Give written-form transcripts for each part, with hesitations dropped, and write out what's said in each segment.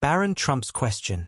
Barron Trump's question,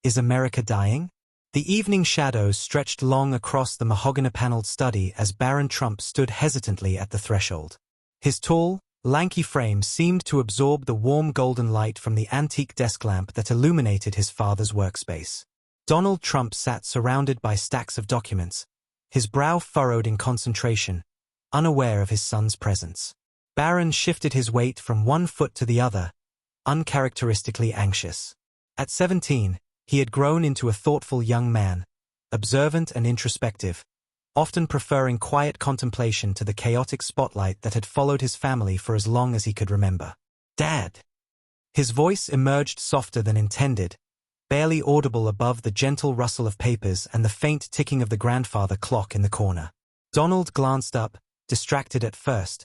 "Is America dying?" The evening shadows stretched long across the mahogany-paneled study as Barron Trump stood hesitantly at the threshold. His tall, lanky frame seemed to absorb the warm golden light from the antique desk lamp that illuminated his father's workspace. Donald Trump sat surrounded by stacks of documents, his brow furrowed in concentration, unaware of his son's presence. Barron shifted his weight from one foot to the other, uncharacteristically anxious. At 17, he had grown into a thoughtful young man, observant and introspective, often preferring quiet contemplation to the chaotic spotlight that had followed his family for as long as he could remember. "Dad!" His voice emerged softer than intended, barely audible above the gentle rustle of papers and the faint ticking of the grandfather clock in the corner. Donald glanced up, distracted at first,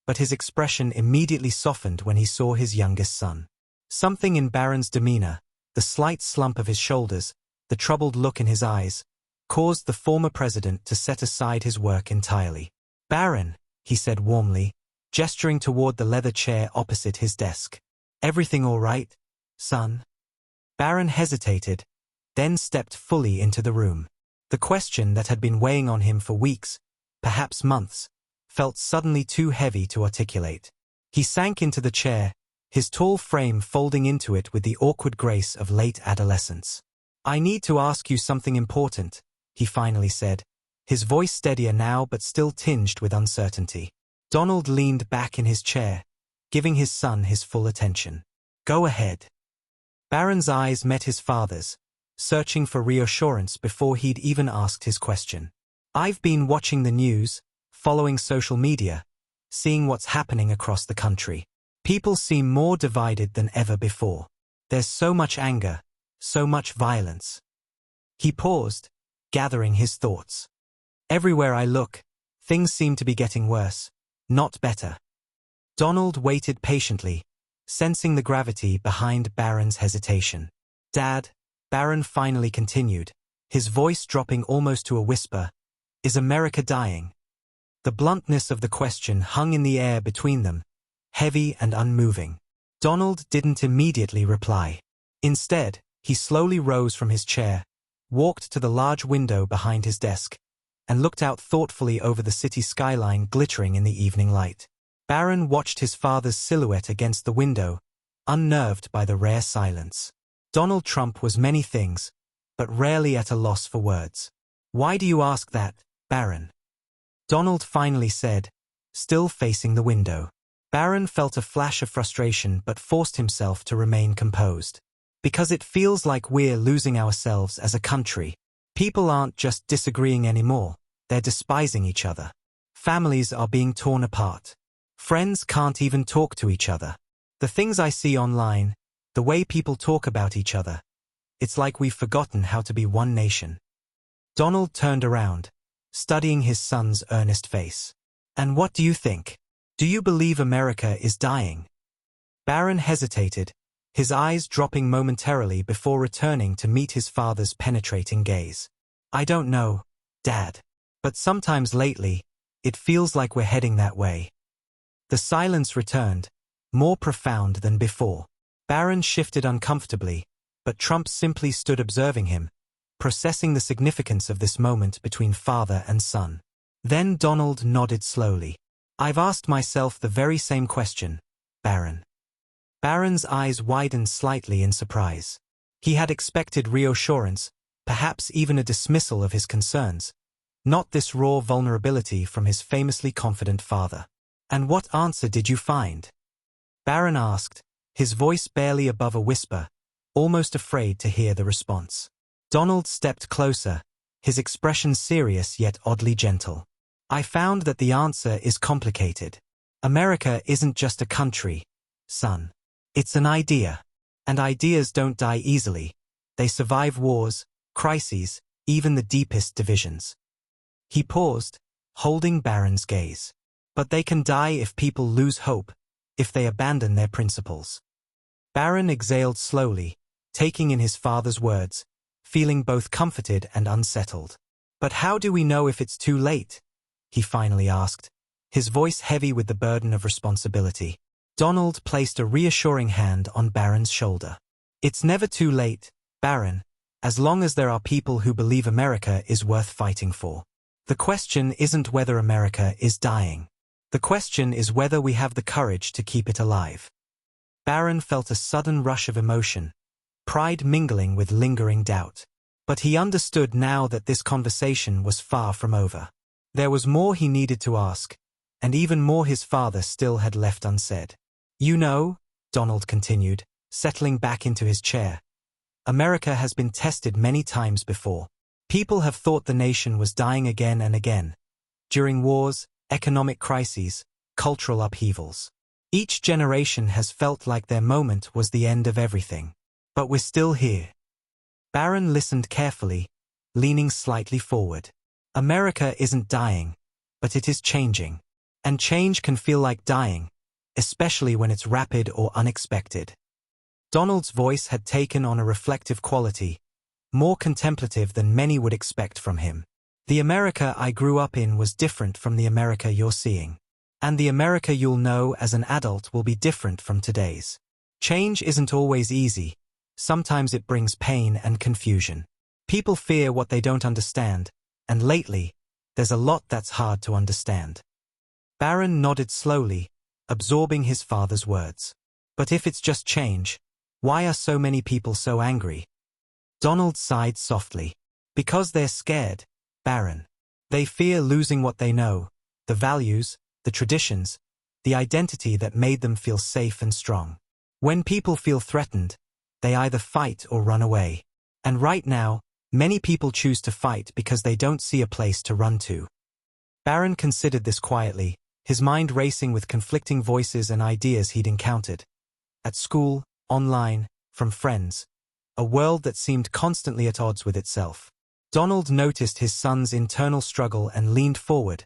but his expression immediately softened when he saw his youngest son. Something in Barron's demeanor, the slight slump of his shoulders, the troubled look in his eyes, caused the former president to set aside his work entirely. "Barron," he said warmly, gesturing toward the leather chair opposite his desk. "Everything all right, son?" Barron hesitated, then stepped fully into the room. The question that had been weighing on him for weeks, perhaps months, felt suddenly too heavy to articulate. He sank into the chair, his tall frame folding into it with the awkward grace of late adolescence. "I need to ask you something important," he finally said, his voice steadier now but still tinged with uncertainty. Donald leaned back in his chair, giving his son his full attention. "Go ahead." Barron's eyes met his father's, searching for reassurance before he'd even asked his question. "I've been watching the news, following social media, seeing what's happening across the country. People seem more divided than ever before. There's so much anger, so much violence." He paused, gathering his thoughts. "Everywhere I look, things seem to be getting worse, not better." Donald waited patiently, sensing the gravity behind Barron's hesitation. "Dad," Barron finally continued, his voice dropping almost to a whisper, "is America dying?" The bluntness of the question hung in the air between them, heavy and unmoving. Donald didn't immediately reply. Instead, he slowly rose from his chair, walked to the large window behind his desk, and looked out thoughtfully over the city skyline glittering in the evening light. Barron watched his father's silhouette against the window, unnerved by the rare silence. Donald Trump was many things, but rarely at a loss for words. "Why do you ask that, Barron?" Donald finally said, still facing the window. Barron felt a flash of frustration but forced himself to remain composed. "Because it feels like we're losing ourselves as a country. People aren't just disagreeing anymore, they're despising each other. Families are being torn apart. Friends can't even talk to each other. The things I see online, the way people talk about each other, it's like we've forgotten how to be one nation." Donald turned around, studying his son's earnest face. "And what do you think? Do you believe America is dying?" Barron hesitated, his eyes dropping momentarily before returning to meet his father's penetrating gaze. "I don't know, Dad. But sometimes lately, it feels like we're heading that way." The silence returned, more profound than before. Barron shifted uncomfortably, but Trump simply stood observing him, processing the significance of this moment between father and son. Then Donald nodded slowly. "I've asked myself the very same question, Barron." Barron's eyes widened slightly in surprise. He had expected reassurance, perhaps even a dismissal of his concerns, not this raw vulnerability from his famously confident father. "And what answer did you find?" Barron asked, his voice barely above a whisper, almost afraid to hear the response. Donald stepped closer, his expression serious yet oddly gentle. "I found that the answer is complicated. America isn't just a country, son. It's an idea. And ideas don't die easily. They survive wars, crises, even the deepest divisions." He paused, holding Barron's gaze. "But they can die if people lose hope, if they abandon their principles." Barron exhaled slowly, taking in his father's words, feeling both comforted and unsettled. "But how do we know if it's too late?" he finally asked, his voice heavy with the burden of responsibility. Donald placed a reassuring hand on Barron's shoulder. It's never too late, Barron, as long as there are people who believe America is worth fighting for. The question isn't whether America is dying. The question is whether we have the courage to keep it alive. Barron felt a sudden rush of emotion, pride mingling with lingering doubt. But he understood now that this conversation was far from over. There was more he needed to ask, and even more his father still had left unsaid. You know, Donald continued, settling back into his chair, America has been tested many times before. People have thought the nation was dying again and again, during wars, economic crises, cultural upheavals. Each generation has felt like their moment was the end of everything. But we're still here. Barron listened carefully, leaning slightly forward. America isn't dying, but it is changing. And change can feel like dying, especially when it's rapid or unexpected. Donald's voice had taken on a reflective quality, more contemplative than many would expect from him. The America I grew up in was different from the America you're seeing. And the America you'll know as an adult will be different from today's. Change isn't always easy. Sometimes it brings pain and confusion. People fear what they don't understand, and lately, there's a lot that's hard to understand. Barron nodded slowly, absorbing his father's words. But if it's just change, why are so many people so angry? Donald sighed softly. Because they're scared, Barron. They fear losing what they know, the values, the traditions, the identity that made them feel safe and strong. When people feel threatened, they either fight or run away. And right now, many people choose to fight because they don't see a place to run to. Barron considered this quietly, his mind racing with conflicting voices and ideas he'd encountered. At school, online, from friends. A world that seemed constantly at odds with itself. Donald noticed his son's internal struggle and leaned forward,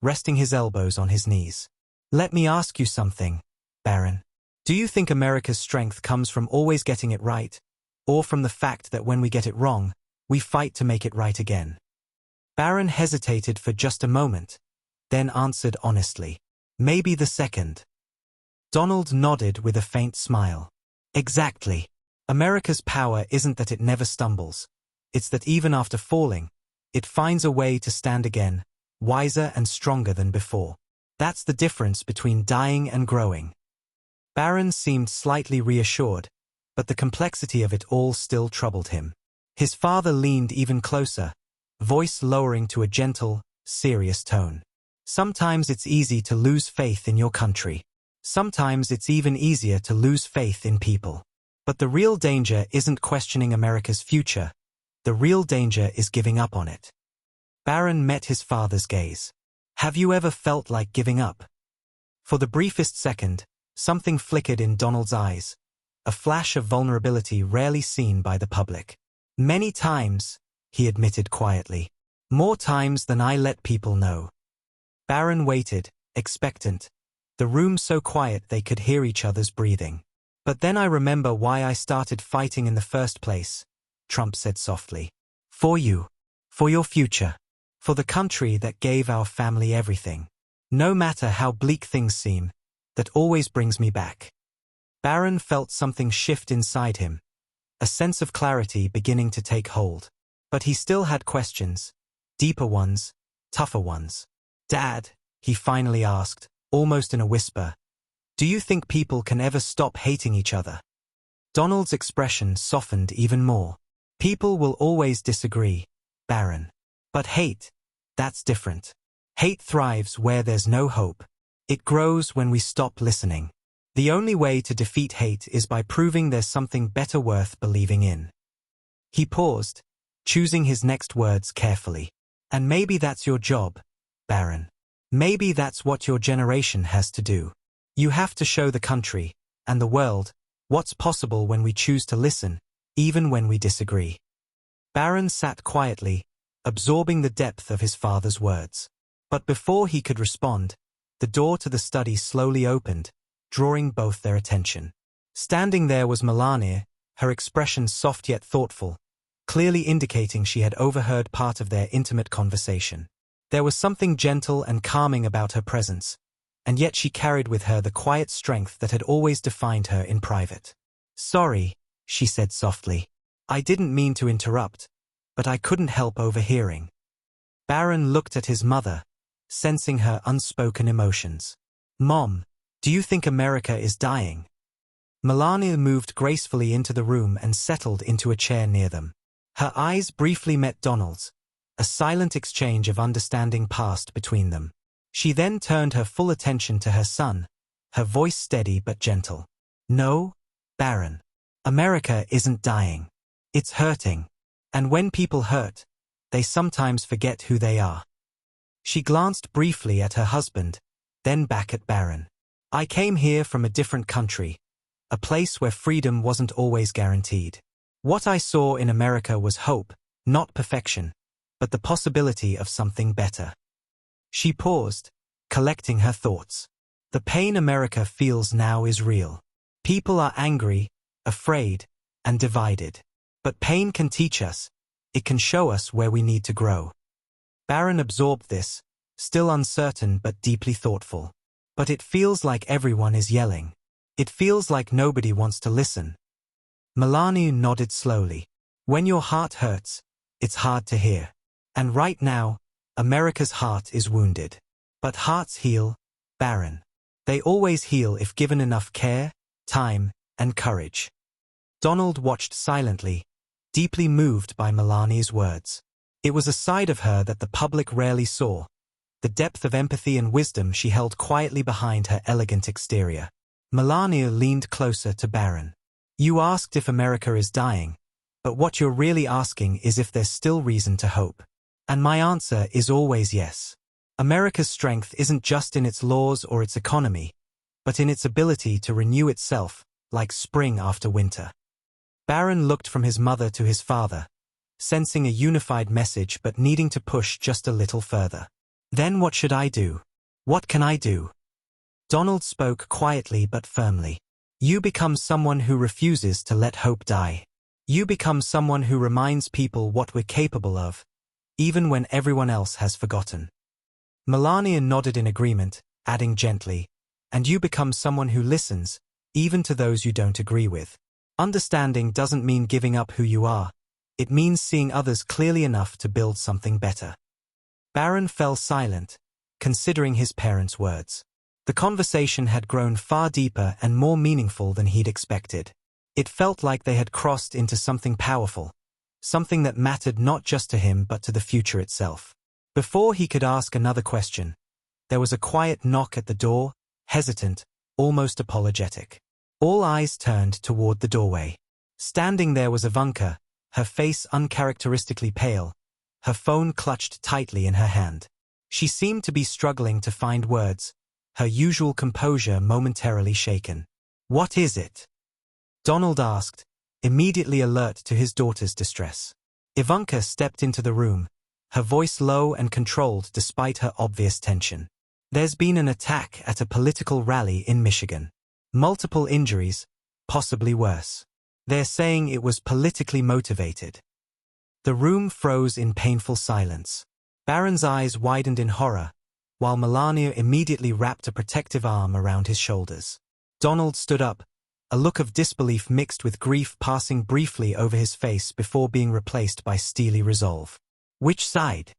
resting his elbows on his knees. Let me ask you something, Barron. Do you think America's strength comes from always getting it right, or from the fact that when we get it wrong, we fight to make it right again? Barron hesitated for just a moment, then answered honestly. Maybe the second. Donald nodded with a faint smile. Exactly. America's power isn't that it never stumbles. It's that even after falling, it finds a way to stand again, wiser and stronger than before. That's the difference between dying and growing. Barron seemed slightly reassured, but the complexity of it all still troubled him. His father leaned even closer, voice lowering to a gentle, serious tone. Sometimes it's easy to lose faith in your country. Sometimes it's even easier to lose faith in people. But the real danger isn't questioning America's future. The real danger is giving up on it. Barron met his father's gaze. Have you ever felt like giving up? For the briefest second, something flickered in Donald's eyes, a flash of vulnerability rarely seen by the public. Many times, he admitted quietly. More times than I let people know. Barron waited, expectant, the room so quiet they could hear each other's breathing. But then I remember why I started fighting in the first place, Trump said softly. For you. For your future. For the country that gave our family everything. No matter how bleak things seem, that always brings me back. Barron felt something shift inside him, a sense of clarity beginning to take hold. But he still had questions, deeper ones, tougher ones. Dad, he finally asked, almost in a whisper, do you think people can ever stop hating each other? Donald's expression softened even more. People will always disagree, Barron. But hate, that's different. Hate thrives where there's no hope. It grows when we stop listening. The only way to defeat hate is by proving there's something better worth believing in. He paused, choosing his next words carefully. And maybe that's your job, Barron. Maybe that's what your generation has to do. You have to show the country, and the world, what's possible when we choose to listen, even when we disagree. Barron sat quietly, absorbing the depth of his father's words. But before he could respond, the door to the study slowly opened, drawing both their attention. Standing there was Melania, her expression soft yet thoughtful, clearly indicating she had overheard part of their intimate conversation. There was something gentle and calming about her presence, and yet she carried with her the quiet strength that had always defined her in private. Sorry, she said softly. I didn't mean to interrupt, but I couldn't help overhearing. Barron looked at his mother, sensing her unspoken emotions. Mom, do you think America is dying? Melania moved gracefully into the room and settled into a chair near them. Her eyes briefly met Donald's. A silent exchange of understanding passed between them. She then turned her full attention to her son, her voice steady but gentle. No, Barron. America isn't dying. It's hurting. And when people hurt, they sometimes forget who they are. She glanced briefly at her husband, then back at Barron. I came here from a different country, a place where freedom wasn't always guaranteed. What I saw in America was hope, not perfection, but the possibility of something better. She paused, collecting her thoughts. The pain America feels now is real. People are angry, afraid, and divided. But pain can teach us. It can show us where we need to grow. Barron absorbed this, still uncertain but deeply thoughtful. But it feels like everyone is yelling. It feels like nobody wants to listen. Melania nodded slowly. When your heart hurts, it's hard to hear. And right now, America's heart is wounded. But hearts heal, Barron. They always heal if given enough care, time, and courage. Donald watched silently, deeply moved by Melania's words. It was a side of her that the public rarely saw, the depth of empathy and wisdom she held quietly behind her elegant exterior. Melania leaned closer to Barron. You asked if America is dying, but what you're really asking is if there's still reason to hope. And my answer is always yes. America's strength isn't just in its laws or its economy, but in its ability to renew itself, like spring after winter. Barron looked from his mother to his father, sensing a unified message but needing to push just a little further. Then what should I do? What can I do? Donald spoke quietly but firmly. You become someone who refuses to let hope die. You become someone who reminds people what we're capable of, even when everyone else has forgotten. Melania nodded in agreement, adding gently, and you become someone who listens, even to those you don't agree with. Understanding doesn't mean giving up who you are. It means seeing others clearly enough to build something better. Barron fell silent, considering his parents' words. The conversation had grown far deeper and more meaningful than he'd expected. It felt like they had crossed into something powerful, something that mattered not just to him but to the future itself. Before he could ask another question, there was a quiet knock at the door, hesitant, almost apologetic. All eyes turned toward the doorway. Standing there was Ivanka, her face uncharacteristically pale, her phone clutched tightly in her hand. She seemed to be struggling to find words, her usual composure momentarily shaken. What is it? Donald asked, immediately alert to his daughter's distress. Ivanka stepped into the room, her voice low and controlled despite her obvious tension. There's been an attack at a political rally in Michigan. Multiple injuries, possibly worse. They're saying it was politically motivated. The room froze in painful silence. Barron's eyes widened in horror, while Melania immediately wrapped a protective arm around his shoulders. Donald stood up, a look of disbelief mixed with grief passing briefly over his face before being replaced by steely resolve. Which side?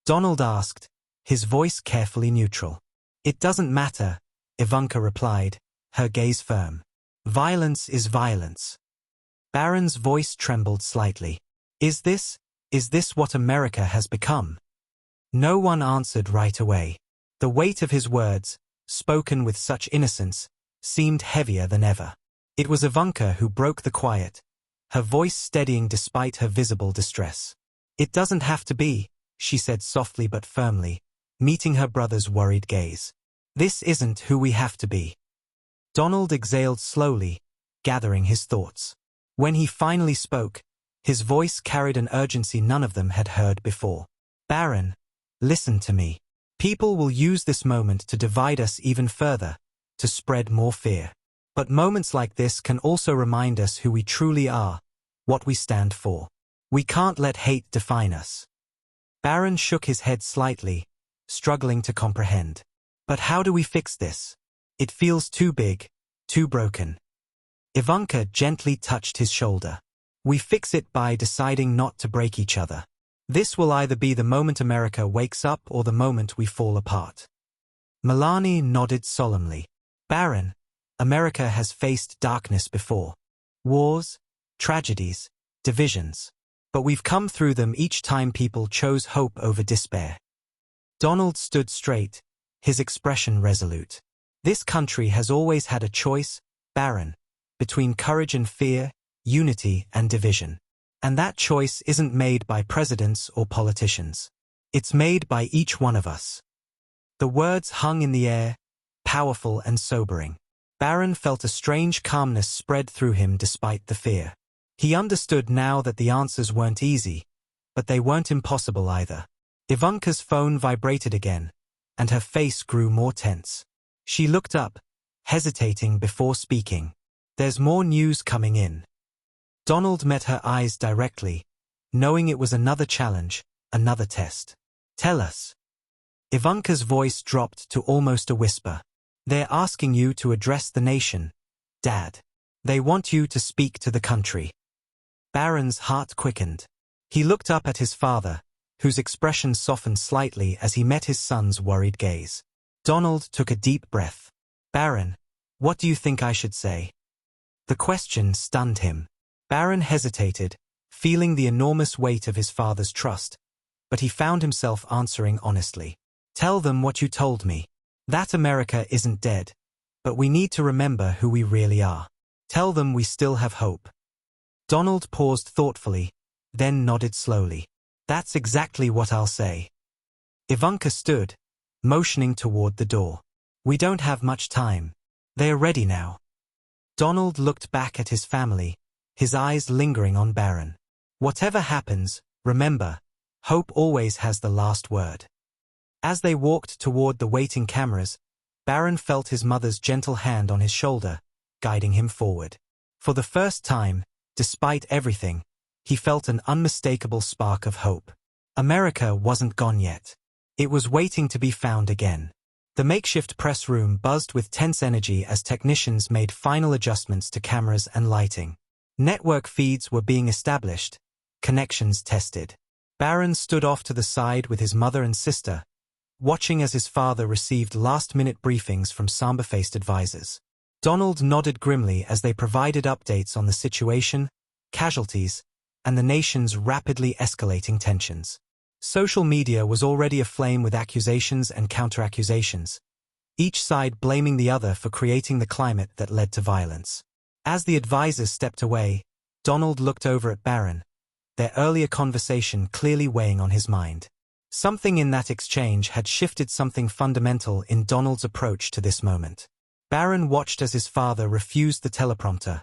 Donald asked, his voice carefully neutral. It doesn't matter, Ivanka replied, her gaze firm. Violence is violence. Barron's voice trembled slightly. Is this what America has become? No one answered right away. The weight of his words, spoken with such innocence, seemed heavier than ever. It was Ivanka who broke the quiet, her voice steadying despite her visible distress. It doesn't have to be, she said softly but firmly, meeting her brother's worried gaze. This isn't who we have to be. Donald exhaled slowly, gathering his thoughts. When he finally spoke, his voice carried an urgency none of them had heard before. Barron, listen to me. People will use this moment to divide us even further, to spread more fear. But moments like this can also remind us who we truly are, what we stand for. We can't let hate define us. Barron shook his head slightly, struggling to comprehend. But how do we fix this? It feels too big, too broken. Ivanka gently touched his shoulder. We fix it by deciding not to break each other. This will either be the moment America wakes up or the moment we fall apart. Milani nodded solemnly. Barron, America has faced darkness before. Wars, tragedies, divisions. But we've come through them each time people chose hope over despair. Donald stood straight, his expression resolute. This country has always had a choice, Barron, between courage and fear, unity and division. And that choice isn't made by presidents or politicians. It's made by each one of us. The words hung in the air, powerful and sobering. Barron felt a strange calmness spread through him despite the fear. He understood now that the answers weren't easy, but they weren't impossible either. Ivanka's phone vibrated again, and her face grew more tense. She looked up, hesitating before speaking. There's more news coming in. Donald met her eyes directly, knowing it was another challenge, another test. Tell us. Ivanka's voice dropped to almost a whisper. They're asking you to address the nation, Dad. They want you to speak to the country. Barron's heart quickened. He looked up at his father, whose expression softened slightly as he met his son's worried gaze. Donald took a deep breath. Barron, what do you think I should say? The question stunned him. Barron hesitated, feeling the enormous weight of his father's trust, but he found himself answering honestly. Tell them what you told me. That America isn't dead, but we need to remember who we really are. Tell them we still have hope. Donald paused thoughtfully, then nodded slowly. That's exactly what I'll say. Ivanka stood, motioning toward the door. We don't have much time. They are ready now. Donald looked back at his family, his eyes lingering on Barron. Whatever happens, remember, hope always has the last word. As they walked toward the waiting cameras, Barron felt his mother's gentle hand on his shoulder, guiding him forward. For the first time, despite everything, he felt an unmistakable spark of hope. America wasn't gone yet. It was waiting to be found again. The makeshift press room buzzed with tense energy as technicians made final adjustments to cameras and lighting. Network feeds were being established, connections tested. Barron stood off to the side with his mother and sister, watching as his father received last-minute briefings from somber-faced advisors. Donald nodded grimly as they provided updates on the situation, casualties, and the nation's rapidly escalating tensions. Social media was already aflame with accusations and counter-accusations, each side blaming the other for creating the climate that led to violence. As the advisors stepped away, Donald looked over at Barron, their earlier conversation clearly weighing on his mind. Something in that exchange had shifted something fundamental in Donald's approach to this moment. Barron watched as his father refused the teleprompter,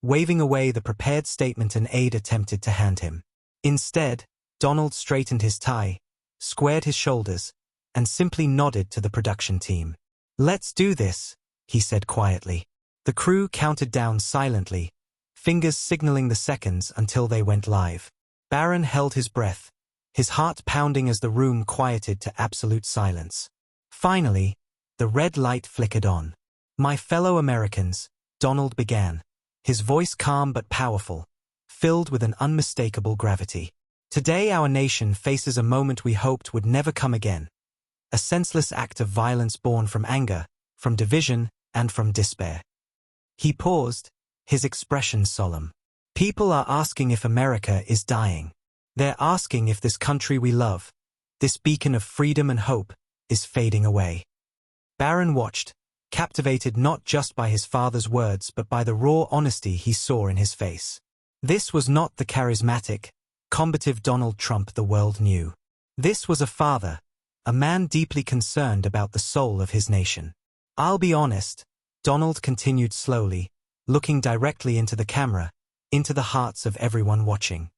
waving away the prepared statement an aide attempted to hand him. Instead, Donald straightened his tie, squared his shoulders, and simply nodded to the production team. Let's do this, he said quietly. The crew counted down silently, fingers signaling the seconds until they went live. Barron held his breath, his heart pounding as the room quieted to absolute silence. Finally, the red light flickered on. My fellow Americans, Donald began, his voice calm but powerful, filled with an unmistakable gravity. Today our nation faces a moment we hoped would never come again. A senseless act of violence born from anger, from division, and from despair. He paused, his expression solemn. People are asking if America is dying. They're asking if this country we love, this beacon of freedom and hope, is fading away. Barron watched, captivated not just by his father's words but by the raw honesty he saw in his face. This was not the charismatic, combative Donald Trump the world knew. This was a father, a man deeply concerned about the soul of his nation. I'll be honest, Donald continued slowly, looking directly into the camera, into the hearts of everyone watching.